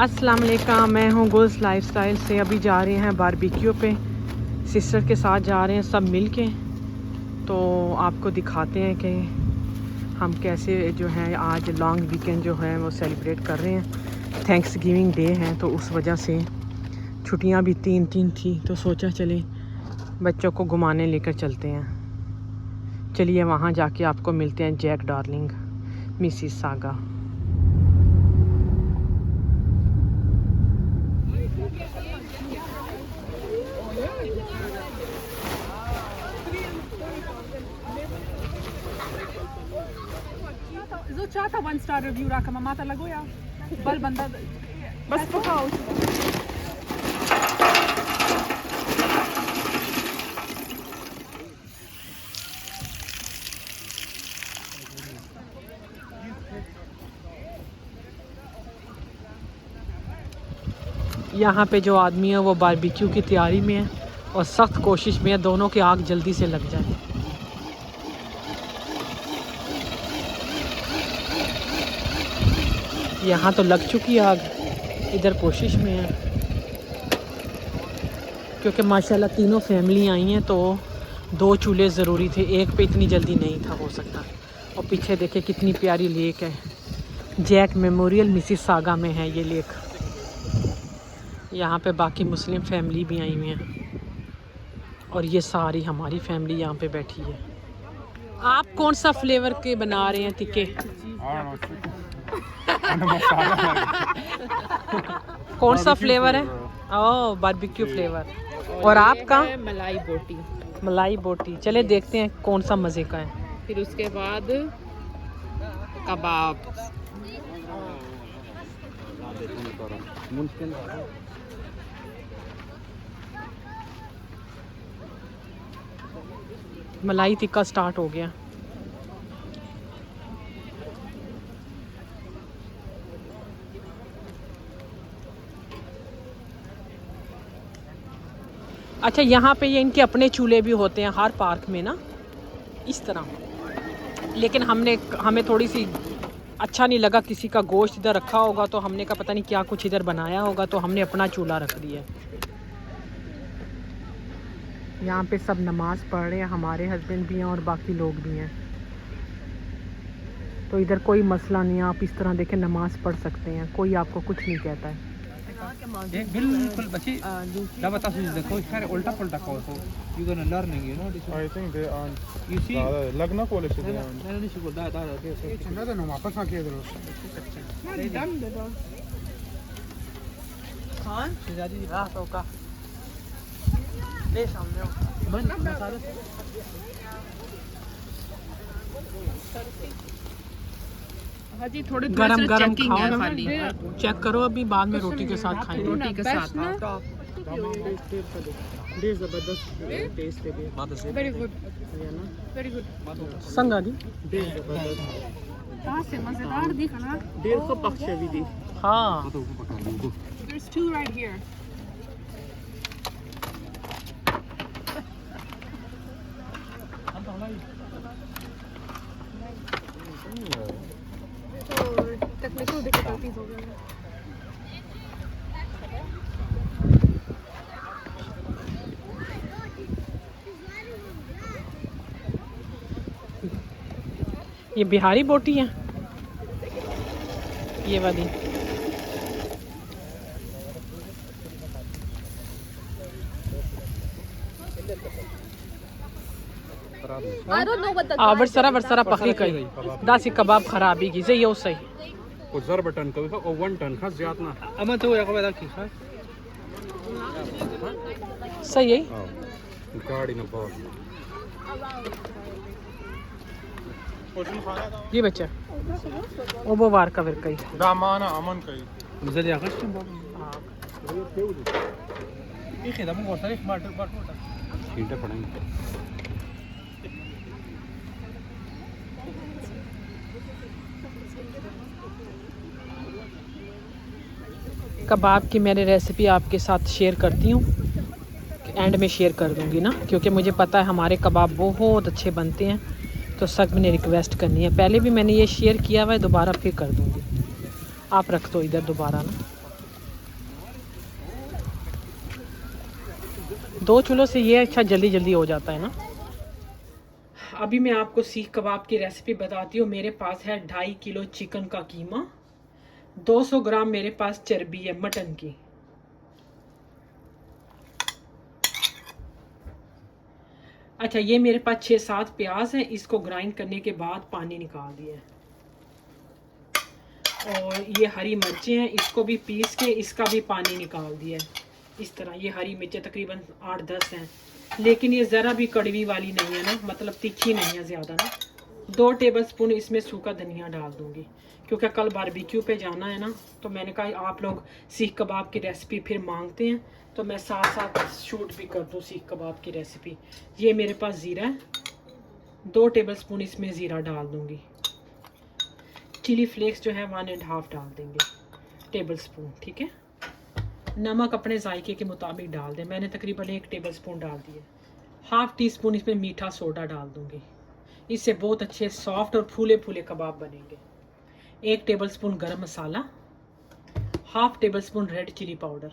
अस्सलाम वालेकुम, मैं हूँ गुल्स लाइफस्टाइल से। अभी जा रहे हैं बारबेक्यू पे, सिस्टर के साथ जा रहे हैं सब मिल के। तो आपको दिखाते हैं कि हम कैसे जो है आज लॉन्ग वीकेंड जो है वो सेलिब्रेट कर रहे हैं। थैंक्स गिविंग डे है तो उस वजह से छुट्टियाँ भी तीन थी, तो सोचा चले बच्चों को घुमाने लेकर चलते हैं। चलिए वहाँ जाके आपको मिलते हैं Jack Darling, Mississauga. Zocciata 1-star review raka mamata lagoya bal banda bas pakaओ। यहाँ पे जो आदमी है वो बारबेक्यू की तैयारी में है और सख्त कोशिश में है दोनों की आग जल्दी से लग जाए। यहाँ तो लग चुकी आग, इधर कोशिश में है क्योंकि माशाल्लाह तीनों फैमिली आई हैं तो 2 चूल्हे ज़रूरी थे, एक पे इतनी जल्दी नहीं था हो सकता। और पीछे देखे कितनी प्यारी लेक है, जैक मेमोरियल मिसिस सागा में है ये लेक। यहाँ पे बाकी मुस्लिम फैमिली भी आई हुई हैं और ये सारी हमारी फैमिली यहाँ पे बैठी है। आप कौन सा फ्लेवर के बना रहे हैं टिक्के? कौन सा फ्लेवर है? ओह बारबेक्यू फ्लेवर। और आपका? मलाई बोटी। मलाई बोटी। चले देखते हैं कौन सा मज़े का है। फिर उसके बाद कबाब। मलाई टिक्का स्टार्ट हो गया। अच्छा यहाँ पे ये इनके अपने चूल्हे भी होते हैं हर पार्क में ना इस तरह, लेकिन हमें थोड़ी सी अच्छा नहीं लगा, किसी का गोश्त इधर रखा होगा तो हमने कहा पता नहीं क्या कुछ इधर बनाया होगा, तो हमने अपना चूल्हा रख दिया। यहाँ पे सब नमाज़ पढ़ रहे हैं, हमारे हस्बैंड भी हैं और बाकी लोग भी हैं, तो इधर कोई मसला नहीं है। आप इस तरह देखें नमाज़ पढ़ सकते हैं, कोई आपको कुछ नहीं कहता है। बिल्कुल बच्ची बता देखो सारे उल्टा पुल्टा को तो you gonna learning you know this I think they are you see लगना कॉलेज से मैंने नहीं सीखो दा ये चंगा तो वापस आ के करो दम दे दो। हां शहजादी राह तो का ले सामने मन मसाला हाजी थोड़े गरम गरम चेकिंग खाओ है ना, खाली। चेक करो, अभी बाद में रोटी के साथ खाएंगे। रोटी के साथ ना taste very good very good. संगा दी कहां से मजेदार दिखा ना। 150 पक्ष भी दी। हाँ There's 2 right here. Technical difficulties हो गई। ये बिहारी बोटी है ये वाली। I don't know what the वर्सरा पकड़ी कई दासी कबाब खराबी की जे यो सही उधर बटन को ओ 1 टन का ज्यादा ना अमा तो या को की है सही है गाड़ी ना बहुत ये बच्चा ओ वो वार का फिर कई दामाना अमन कई नजर या कष्ट ये खिदा मो सारे बाट सीटा पड़ेंगे। कबाब की मैंने रेसिपी आपके साथ शेयर करती हूँ, एंड में शेयर कर दूँगी ना, क्योंकि मुझे पता है हमारे कबाब बहुत अच्छे बनते हैं, तो सब मैंने रिक्वेस्ट करनी है। पहले भी मैंने ये शेयर किया हुआ है, दोबारा फिर कर दूँगी। आप रख दो इधर दोबारा ना। 2 चूल्हों से ये अच्छा जल्दी जल्दी हो जाता है ना। अभी मैं आपको सीख कबाब की रेसिपी बताती हूँ। मेरे पास है 2.5 किलो चिकन का कीमा, 200 ग्राम मेरे पास चर्बी है मटन की। अच्छा, ये मेरे पास 6-7 प्याज है, इसको ग्राइंड करने के बाद पानी निकाल दिया है। और ये हरी मिर्चें हैं, इसको भी पीस के इसका भी पानी निकाल दिया है। इस तरह ये हरी मिर्चें तकरीबन 8-10 हैं, लेकिन ये ज़रा भी कड़वी वाली नहीं है ना, मतलब तीखी नहीं है ज़्यादा ना। 2 टेबलस्पून इसमें सूखा धनिया डाल दूँगी, क्योंकि कल बारबेक्यू पे जाना है ना, तो मैंने कहा आप लोग सीख कबाब की रेसिपी फिर मांगते हैं, तो मैं साथ साथ शूट भी कर दूँ सीख कबाब की रेसिपी। ये मेरे पास ज़ीरा है, 2 टेबलस्पून इसमें ज़ीरा डाल दूँगी। चिली फ्लेक्स जो है 1.5 डाल देंगे टेबलस्पून, ठीक है। नमक अपने जायके के मुताबिक डाल दें, मैंने तकरीबन 1 टेबलस्पून डाल दिए। 1/2 टीस्पून इसमें मीठा सोडा डाल दूँगी, इससे बहुत अच्छे सॉफ्ट और फूले फूले कबाब बनेंगे। 1 टेबलस्पून गरम मसाला, 1/2 टेबलस्पून रेड चिली पाउडर।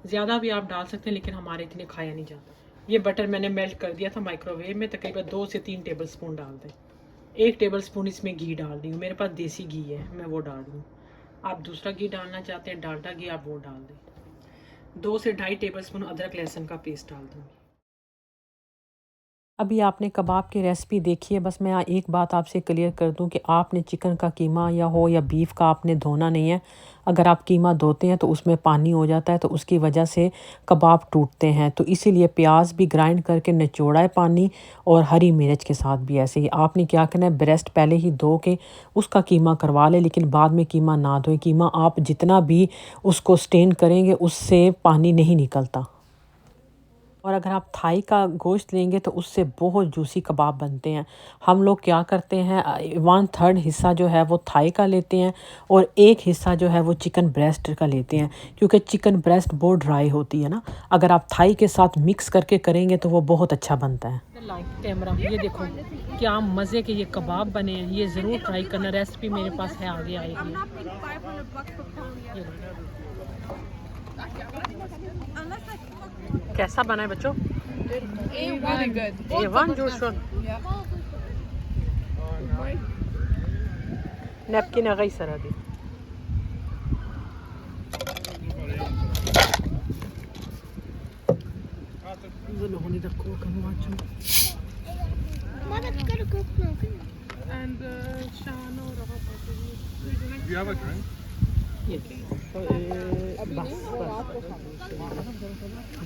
ज़्यादा भी आप डाल सकते हैं, लेकिन हमारे इतने खाया नहीं जाता। ये बटर मैंने मेल्ट कर दिया था माइक्रोवेव में, तकरीबन 2 से 3 टेबलस्पून डाल दें। 1 टेबलस्पून इसमें घी डाल दी हूँ, मेरे पास देसी घी है, मैं वो डाल दूँ। आप दूसरा घी डालना चाहते हैं, डालडा घी, आप वो डाल दें। 2 से 2.5 टेबलस्पून अदरक लहसुन का पेस्ट डाल दूँगी। अभी आपने कबाब की रेसिपी देखी है, बस मैं एक बात आपसे क्लियर कर दूं कि आपने चिकन का कीमा या बीफ का आपने धोना नहीं है। अगर आप कीमा धोते हैं तो उसमें पानी हो जाता है, तो उसकी वजह से कबाब टूटते हैं। तो इसीलिए प्याज भी ग्राइंड करके निचोड़ा है पानी, और हरी मिर्च के साथ भी ऐसे ही। आपने क्या करना है, ब्रेस्ट पहले ही धो के उसका कीमा करवा ले, लेकिन बाद में कीमा ना धोए। कीमा आप जितना भी उसको स्टेन करेंगे उससे पानी नहीं निकलता। और अगर आप थाई का गोश्त लेंगे तो उससे बहुत जूसी कबाब बनते हैं। हम लोग क्या करते हैं, 1/3 हिस्सा जो है वो थाई का लेते हैं, और 1 हिस्सा जो है वो चिकन ब्रेस्ट का लेते हैं, क्योंकि चिकन ब्रेस्ट बहुत ड्राई होती है ना। अगर आप थाई के साथ मिक्स करके करेंगे तो वो बहुत अच्छा बनता है। कैमरा, ये देखो क्या मज़े के ये कबाब बने हैं, ये ज़रूर ट्राई करना। रेसिपी मेरे पास है, आगे आएगी। कैसा बना है बच्चों? A1 Joshua. नैपकिन गई सरा दी। लोगों रखो कम वाचो। And Shano you have a drink? Yes. बस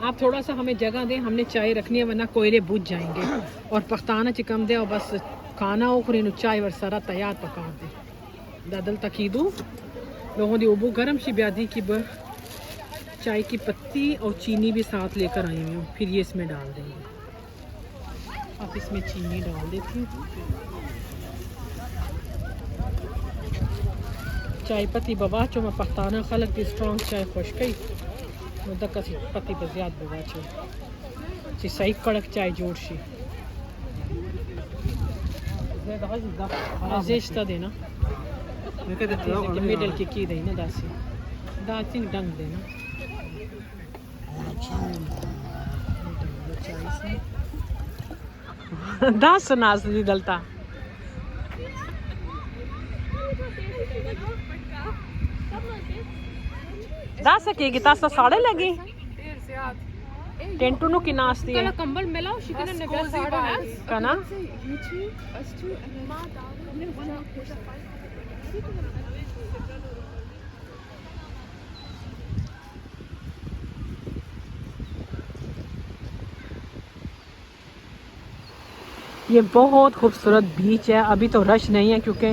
आप थोड़ा सा हमें जगह दें, हमने चाय रखनी है, वरना कोयले बुझ जाएंगे। और पख्ताना चिकम दे और बस खाना उखरी चाय वर सारा तैयार पका दे। दादल तकीदू लोगों दी उबू गर्म शी ब्यादी की चाय की पत्ती और चीनी भी साथ लेकर आई हुई हूँ, फिर ये इसमें डाल देंगे। आप इसमें चीनी डाल देती हूँ। चाय पत्ती बवा चो मैं पख्ताना खलक दी स्ट्रॉन्ग चाय खुश कई मुद्दा पति पर ज़्यादा बवाचो ची सही कड़क चाय जोड़ शी आज़ेशता देना मिडल की देना दासी दासिंग डंग देना दास नास दी दलता दा सकेगी तासा साड़े लगी टेंटू नु की नास्ती है कंबल मिलाओ शिकन ने बस साड़ा कना ये बहुत खूबसूरत बीच है। अभी तो रश नहीं है क्योंकि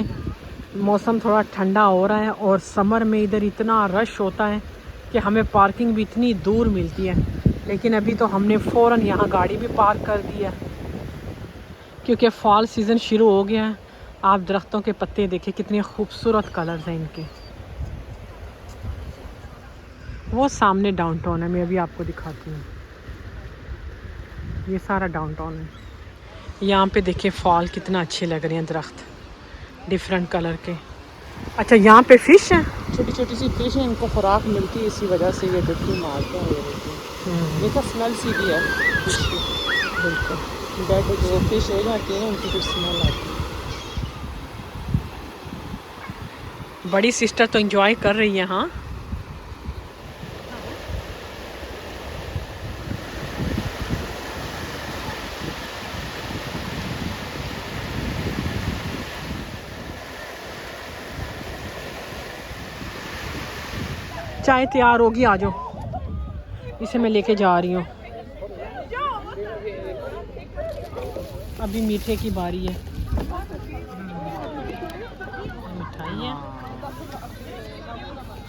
मौसम थोड़ा ठंडा हो रहा है, और समर में इधर इतना रश होता है कि हमें पार्किंग भी इतनी दूर मिलती है। लेकिन अभी तो हमने फ़ौरन यहाँ गाड़ी भी पार्क कर दी है। क्योंकि फॉल सीज़न शुरू हो गया है। आप दरख्तों के पत्ते देखिए कितने खूबसूरत कलर्स हैं इनके। वो सामने डाउनटाउन है, मैं अभी आपको दिखाती हूँ। ये सारा डाउनटाउन है। यहाँ पे देखिए फॉल कितना अच्छे लग रहे हैं दरख्त, डिफरेंट कलर के। अच्छा यहाँ पे फ़िश है, छोटी छोटी सी फिश है, इनको खुराक मिलती है, इसी वजह से ये डुबकी मारते हैं। ये देखिए, ये तो स्मेल सी भी है फिश की। बिल्कुल डेड जो फिश हो जाती है ना, उनकी कुछ स्मेल आती है। बड़ी सिस्टर तो एंजॉय कर रही है। हाँ चाय तैयार होगी, आ जाओ, इसे मैं लेके जा रही हूँ। अभी मीठे की बारी है। मिठाई है,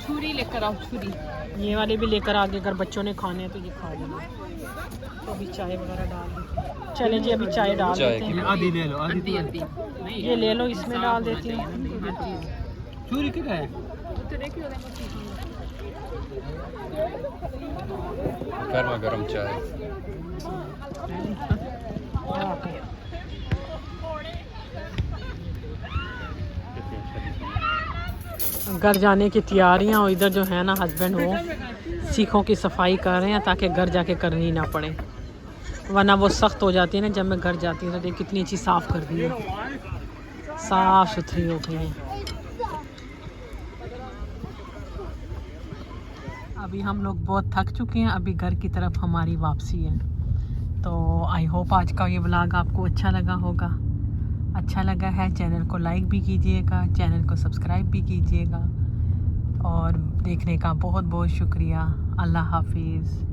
छुरी लेकर आओ, छुरी। ये वाले भी लेकर आगे, अगर बच्चों ने खाने हैं तो ये खा लेना। तो अभी चाय वगैरह डाल देते। चले जी अभी चाय डाल देते हैं। आधी ले लो, आधी ये ले लो, इसमें डाल देती हूँ। चूरी किधर है? गर्मा गर्म चाय। घर जाने की तैयारियां, और इधर जो है ना हस्बैंड वो सीखों की सफाई कर रहे हैं ताकि घर जाके करनी ना पड़े, वरना वो सख्त हो जाती है ना। जब मैं घर जाती हूँ तो देख कितनी अच्छी साफ़ कर दी है, साफ़ सुथरी हो गई है। अभी हम लोग बहुत थक चुके हैं, अभी घर की तरफ हमारी वापसी है। तो आई होप आज का ये व्लॉग आपको अच्छा लगा होगा। अच्छा लगा है चैनल को लाइक भी कीजिएगा, चैनल को सब्सक्राइब भी कीजिएगा, और देखने का बहुत बहुत शुक्रिया। अल्लाह हाफिज़।